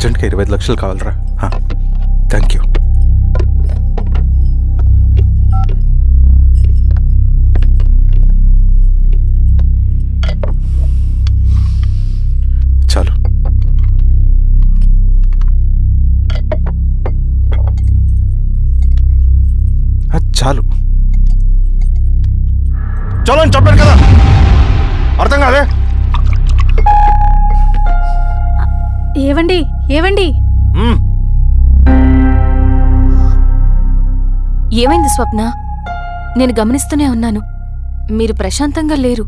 అర్జెంట్గా 25 లక్షలు కావాలరా. Thank you. చాలు. చాలు చలో అని చెప్పాను కదా, అర్థం కాదే? ఏవండి ఏవండి, ఏమైంది స్వప్న? నేను గమనిస్తూనే ఉన్నాను, మీరు ప్రశాంతంగా లేరు.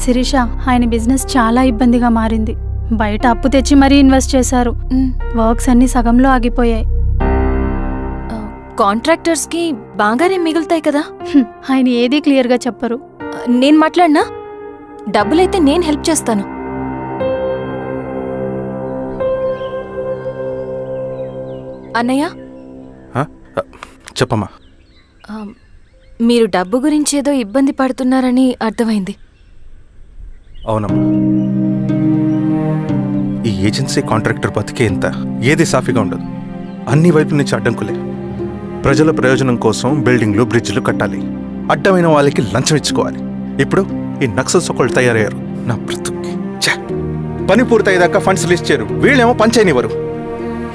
శిరీష, ఆయన బిజినెస్ చాలా ఇబ్బందిగా మారింది. బయట అప్పు తెచ్చి మరీ ఇన్వెస్ట్ చేశారు. వర్క్స్ అన్ని సగంలో ఆగిపోయాయి. కాంట్రాక్టర్స్కి బాగానే మిగులుతాయి కదా. ఆయన ఏదీ క్లియర్గా చెప్పరు. నేను మాట్లాడినా డబ్బులైతే నేను హెల్ప్ చేస్తాను. అన్నయ్య, చెప్పమ్మా. మీరు డబ్బు గురించేదో ఇబ్బంది పడుతున్నారని అర్థమైంది. అవునమ్మా, ఈ ఏజెన్సీ కాంట్రాక్టర్ బతికే ఇంత ఏది సాఫీగా ఉండదు. అన్ని వైపుల నుంచి అడ్డంకులే. ప్రజల ప్రయోజనం కోసం బిల్డింగ్లు బ్రిడ్జ్లు కట్టాలి, అడ్డమైన వాళ్ళకి లంచం ఇచ్చుకోవాలి. ఇప్పుడు ఈ నక్సల్స్ ఒకళ్ళు తయారయ్యారు. నా బ్రతుక్కి పని పూర్తయ్యేదాకా ఫండ్స్ లిస్ట్ చేయరు, వీళ్ళేమో పంచాయనివ్వరు.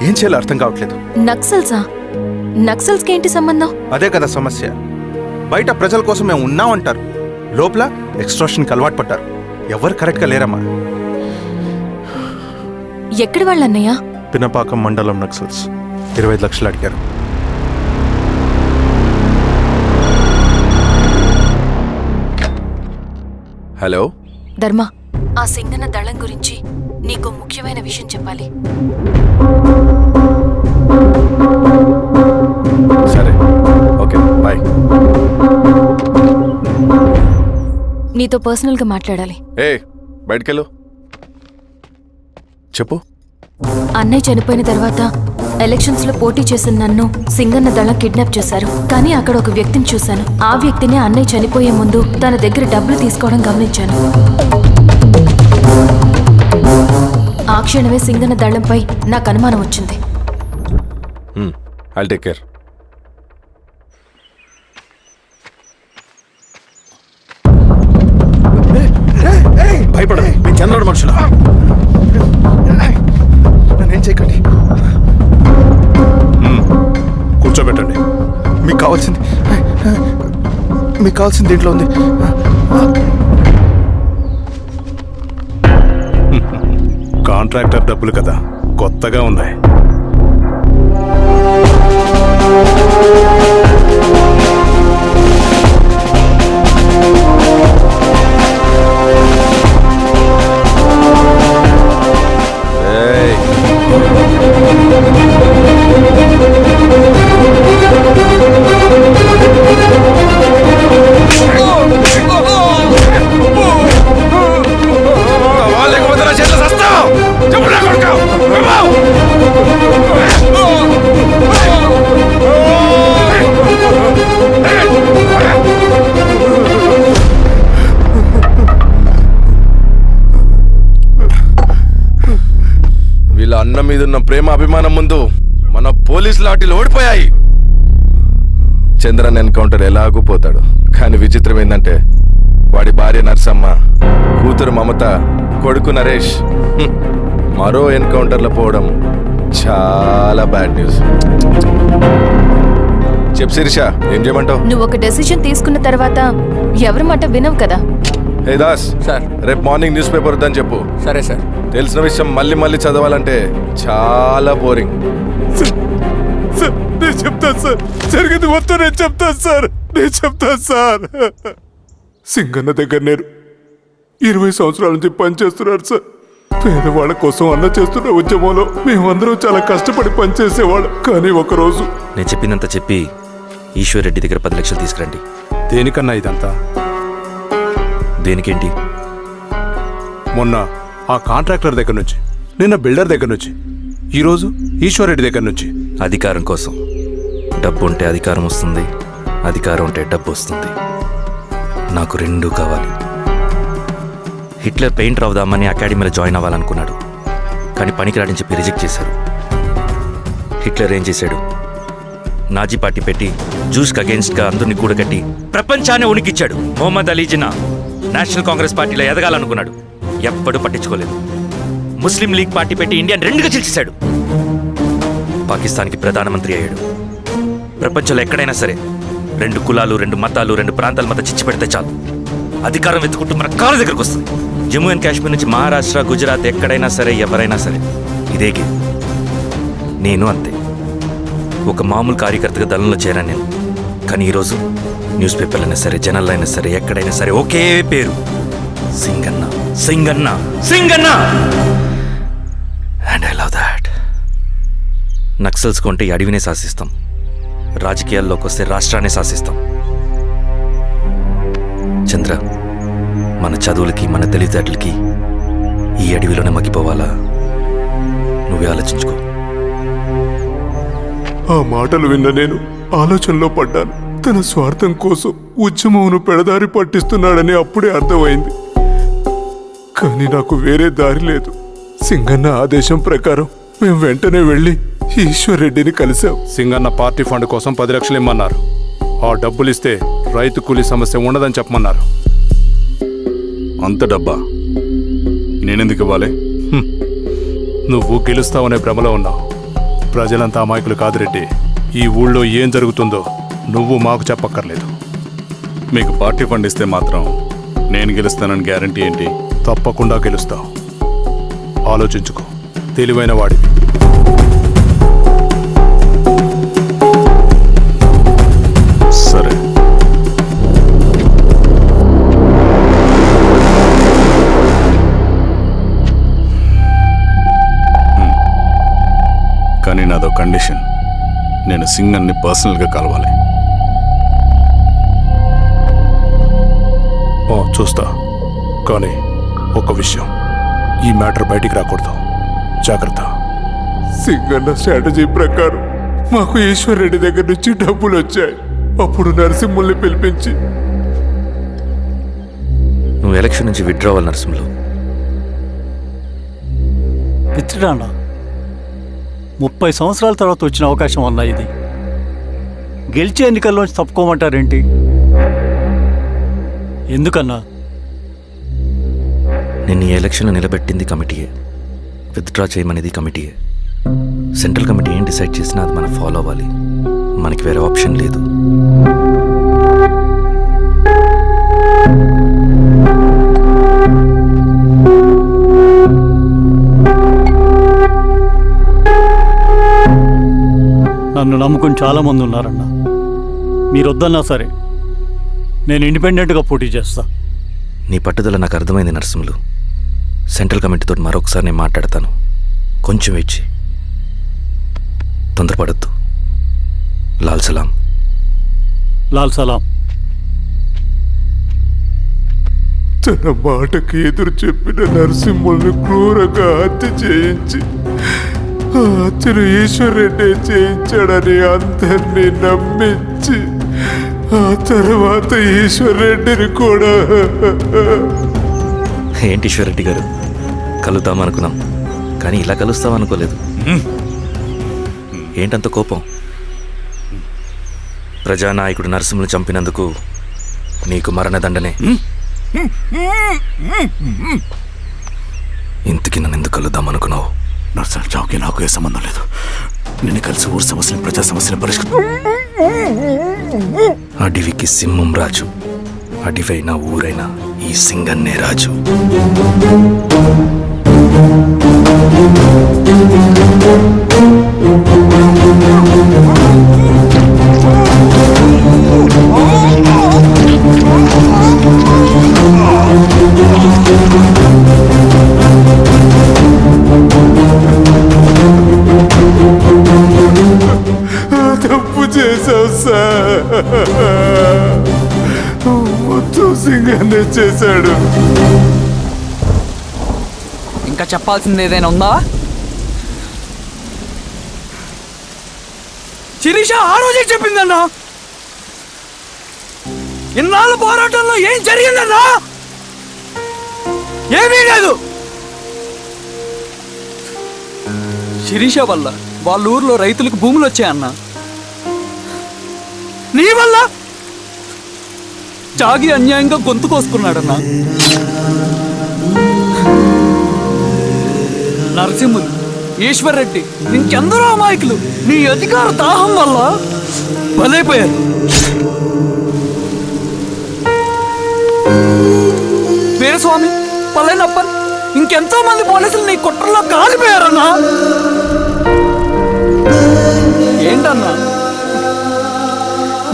ఏం చేయాలో అర్థం కావట్లేదు. నక్సల్సా? నక్సల్స్కి ఏంటి సంబంధం? అదే కదా సమస్య. బయట ప్రజల కోసం మేము ఉన్నామంటారు, లోపల ఎక్స్ట్రాషన్కి అలవాటు పడ్డారు. ఎవరు కరెక్ట్గా లేరమ్మా. ఎక్కడి వాళ్ళన్నయ్య? పినపాకం మండలం నక్సల్స్ 25 లక్షలు అడిగారు. హలో ధర్మ, ఆ సింగన్న దళం గురించి నీకు ముఖ్యమైన విషయం చెప్పాలి. సరే, ఓకే, బాయ్. నీతో పర్సనల్గా మాట్లాడాలి. బయటకెళ్ళు. చెప్పు. అన్నయ్య చనిపోయిన తర్వాత ఎలక్షన్స్ లో పోటీ చేసిన నన్ను సింగన్న దళం కిడ్నాప్ చేశారు. కానీ అక్కడ ఒక వ్యక్తిని చూశాను. ఆ వ్యక్తిని అన్నయ్య చనిపోయే ముందు తన దగ్గర డబ్బులు తీసుకోవడం గమనించాను. ఆ క్షణమే సింగన్న దళంపై నాకు అనుమానం వచ్చింది. I'll take care. భయపడదు, మీ చంద్రుడు మనుషులు. నన్నేం చేయకండి. కూర్చోబెట్టండి. మీకు కావాల్సింది దీంట్లో ఉంది. కాంట్రాక్టర్ డబ్బులు కదా, కొత్తగా ఉన్నాయి. వీళ్ళ అన్న మీదున్న ప్రేమ అభిమానం ముందు మన పోలీస్ లాఠీలు ఓడిపోయాయి. చంద్రన్ ఎన్కౌంటర్ ఎలాగూ పోతాడు. కానీ విచిత్రం ఏంటంటే వాడి భార్య నర్సమ్మ, కూతురు మమత, కొడుకు నరేష్ మరో ఎన్కౌంటర్లో పోవడం చాలా బ్యాడ్ న్యూస్. చెప్పు శిరీష, ఏం చేయమంటావు? నువ్వు ఒక డెసిషన్ తీసుకున్న తర్వాత ఎవరి మాట వినవు కదా. హే దాస్ సార్, రేపు మార్నింగ్ న్యూస్ పేపర్ వద్దని చెప్పు. సరే సార్. తెలిసిన విషయం మళ్ళీ చదవాలంటే చాలా బోరింగ్. నేను చెప్తాను సార్, జరిగింది మొత్తం నేను చెప్తాను సార్. సింగన్న దగ్గర నేను 20 సంవత్సరాల నుంచి పనిచేస్తున్నాడు సార్. పేదవాళ్ళ కోసం అన్న చేస్తున్న ఉద్యమంలో మేమందరం చాలా కష్టపడి పనిచేసేవాళ్ళం. కానీ ఒకరోజు నేను చెప్పినంత చెప్పి ఈశ్వర్ రెడ్డి దగ్గర 10 లక్షలు తీసుకురండి. దేనికన్నా ఇదంతా? దేనికేంటి? మొన్న ఆ కాంట్రాక్టర్ దగ్గర నుంచి, నిన్న బిల్డర్ దగ్గర నుంచి, ఈరోజు ఈశ్వర్ రెడ్డి దగ్గర నుంచి. అధికారం కోసం. డబ్బు ఉంటే అధికారం వస్తుంది, అధికారం ఉంటే డబ్బు వస్తుంది. నాకు రెండూ కావాలి. హిట్లర్ పెయింటర్ అవుదామని అకాడమీలో జాయిన్ అవ్వాలనుకున్నాడు, కానీ పనికిరాడని చెప్పి రిజెక్ట్ చేశారు. హిట్లర్ ఏం చేశాడు? నాజీ పార్టీ పెట్టి జూస్కి అగేన్స్ట్గా అందరినీ కూడగట్టి ప్రపంచాన్ని ఉనికిచ్చాడు. మొహమ్మద్ అలీ జిన్నా నేషనల్ కాంగ్రెస్ పార్టీలో ఎదగాలనుకున్నాడు, ఎప్పుడూ పట్టించుకోలేదు. ముస్లిం లీగ్ పార్టీ పెట్టి ఇండియాని రెండుగా చీల్చేశాడు. పాకిస్తాన్కి ప్రధానమంత్రి అయ్యాడు. ప్రపంచంలో ఎక్కడైనా సరే 2 కులాలు, 2 మతాలు, 2 ప్రాంతాల మధ్య చిచ్చు పెడితే చాలు, అధికారం వెతుకుంటూ మన కాళ్ళ దగ్గరకు వస్తుంది. జమ్మూ అండ్ కాశ్మీర్ నుంచి మహారాష్ట్ర, గుజరాత్ ఎక్కడైనా సరే, ఎవరైనా సరే ఇదే గేమ్. నేను అంతే, ఒక మామూలు కార్యకర్తగా దళంలో చేరాను నేను. కానీ ఈరోజు న్యూస్ పేపర్లు అయినా సరే, జనాల్లో అయినా సరే, ఎక్కడైనా సరే ఒకే పేరు, Singanna, Singanna, Singanna. And I love that. Naxals కొంటే ఈ అడవినే శాసిస్తాం, రాజకీయాల్లోకి వస్తే రాష్ట్రాన్ని శాసిస్తాం. చంద్ర, మన చదువులకి, మన తెలివితేటలకి ఈ అడవిలోనే మగ్గిపోవాలా? నువ్వే ఆలోచించుకో. ఆ మాటలు విన్న నేను ఆలోచనలో పడ్డాను. తన స్వార్థం కోసం ఉద్యమంను పెడదారి పట్టిస్తున్నాడని అప్పుడే అర్థమైంది. కానీ నాకు వేరే దారి లేదు. సింగన్న ఆదేశం ప్రకారం మేము వెంటనే వెళ్ళి ఈశ్వర్ రెడ్డిని కలిశాం. సింగన్న పార్టీ ఫండ్ కోసం 10 లక్షలు ఇమ్మన్నారు. ఆ డబ్బులు ఇస్తే రైతు కూలీ సమస్య ఉండదని చెప్పమన్నారు. అంత డబ్బా నేనెందుకు ఇవ్వాలి? నువ్వు గెలుస్తావనే భ్రమలో ఉన్నావు. ప్రజలంతా అమాయకులు కాదు రెడ్డి. ఈ ఊళ్ళో ఏం జరుగుతుందో నువ్వు మాకు చెప్పక్కర్లేదు. మీకు పార్టీ ఫండ్ ఇస్తే మాత్రం నేను గెలుస్తానని గ్యారంటీ ఏంటి? తప్పకుండా గెలుస్తావు. ఆలోచించుకో, తెలివైన వాడివి. సరే, కానీ నాదో కండిషన్. నేను సింగన్ని పర్సనల్గా కలవాలి. చూస్తా, కానీ ఒక విషయం, ఈ మ్యాటర్ బయటికి రాకూడదు. జాగ్రత్త. సింగన్న స్ట్రాటజీ ప్రకారం మాకు ఈశ్వర్ రెడ్డి దగ్గర నుంచి డబ్బులు వచ్చాయి. అప్పుడు నరసింహుల్ని పిలిపించి, నువ్వు ఎలక్షన్ నుంచి విత్డ్రా అవ్వాలి నరసింహులు. విత్డ్రానా? 30 సంవత్సరాల తర్వాత వచ్చిన అవకాశం అన్నా ఇది. గెలిచే ఎన్నికల్లోంచి తప్పుకోమంటారేంటి? ఎందుకన్నా? నిన్ను ఈ ఎలక్షన్లో నిలబెట్టింది కమిటీయే, విత్డ్రా చేయమనేది కమిటీయే. సెంట్రల్ కమిటీ ఏం డిసైడ్ చేసినా అది మనం ఫాలో అవ్వాలి. మనకి వేరే ఆప్షన్ లేదు. నన్ను నమ్ముకుని చాలామంది ఉన్నారన్నా. మీరు వద్దన్నా సరే నేను ఇండిపెండెంట్గా పోటీ చేస్తా. నీ పట్టుదల నాకు అర్థమైంది నరసింహులు. సెంట్రల్ కమిటీతో మరొకసారి నేను మాట్లాడతాను. కొంచెం వెయిట్ చేయి, తొందరపడద్దు. లాల్ సలాం. లాల్ సలాం. తన మాటకి ఎదురు చెప్పిన నరసింహుల్ని క్రూరంగా హత్య చేయించి ఆ హత్యను ఈశ్వర్ రెడ్డి చేయించాడని అందరినీ నమ్మించి ఆ తర్వాత ఈశ్వర్ రెడ్డిని కూడా. ఏంటి ఈశ్వరరెడ్డి గారు, కలుద్దామనుకున్నాం కానీ ఇలా కలుస్తామనుకోలేదు. ఏంటంత కోపం? ప్రజానాయకుడు నరసింహులు చంపినందుకు నీకు మరణదండనే. ఇంతకీ నన్ను ఎందుకు కలుద్దామనుకున్నావు? నర్సన్ చావుకి నాకు ఏ సంబంధం లేదు. నిన్ను కలిసి ఊరు సమస్యలు, ప్రజా సమస్యలు పరిష్కరించు. అడవికి సింహం రాజు, అడవైనా ఊరైనా ఈ సింగన్నే రాజు. తప్పు చేశావు సార్. మొత్తం సింగన్నే చేశాడు. ఇంకా చెప్పాల్సింది ఏదైనా ఉందా? శిరీష ఆ రోజే చెప్పిందన్నా. ఇన్నాళ్ళ పోరాటంలో ఏం జరిగిందన్నా? ఏమీ లేదు. శిరీష వల్ల వాళ్ళ ఊర్లో రైతులకు భూములు వచ్చాయన్న. నీ వల్ల చాగి అన్యాయంగా గొంతు కోసుకున్నాడన్నా. నరసింహులు, ఈశ్వర్ రెడ్డి, ఇంకెందరో అమాయకులు నీ అధికార దాహం వల్ల బలైపోయారు. వీరస్వామి, పల్లెనప్పన్, ఇంకెంతో మంది పోలీసులు నీ కుట్రలో కాలిపోయారన్నా. ఏంటన్నా,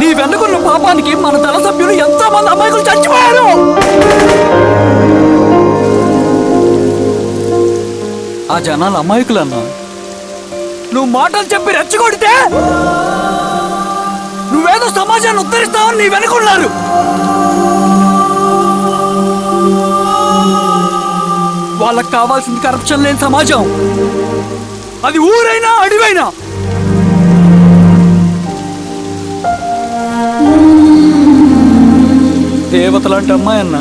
నీ వెనుకున్న పాపానికి మన దళ సభ్యులు ఎంతో మంది అమాయకులు చచ్చిపోయారు. ఆ జనాలు అమాయకులన్నా. నువ్వు మాటలు చెప్పి రెచ్చగొడితే నువ్వేదో సమాజాన్ని ఉద్ధరిస్తావని నీ వెనుకున్నారు. వాళ్ళకి కావాల్సింది కరప్షన్ లేని సమాజం. అది ఊరైనా అడివైనా. దేవతలాంటి అమ్మాయి అన్న,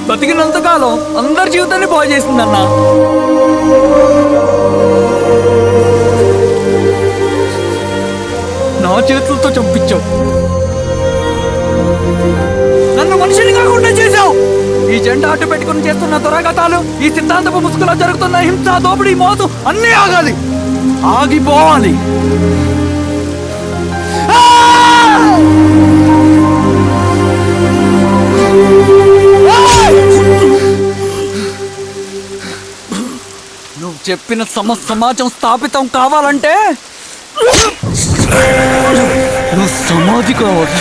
బతికినంతకాలం అందరి జీవితాన్ని బాగు చేసిందన్నా. నా చేతులతో చంపించావు, నన్ను మనిషిని కాకుండా చేశావు. ఈ జెండా అడ్డు పెట్టుకుని చేస్తున్న దురాఘాతాలు, ఈ సిద్ధాంతపు ముసుగులో జరుగుతున్న హింస, దోపిడీ, మోతు అన్నీ ఆగాలి, ఆగిపోవాలి. నువ్వు చెప్పిన సమాజం స్థాపితం కావాలంటే నువ్వు సమాధి కావాలి.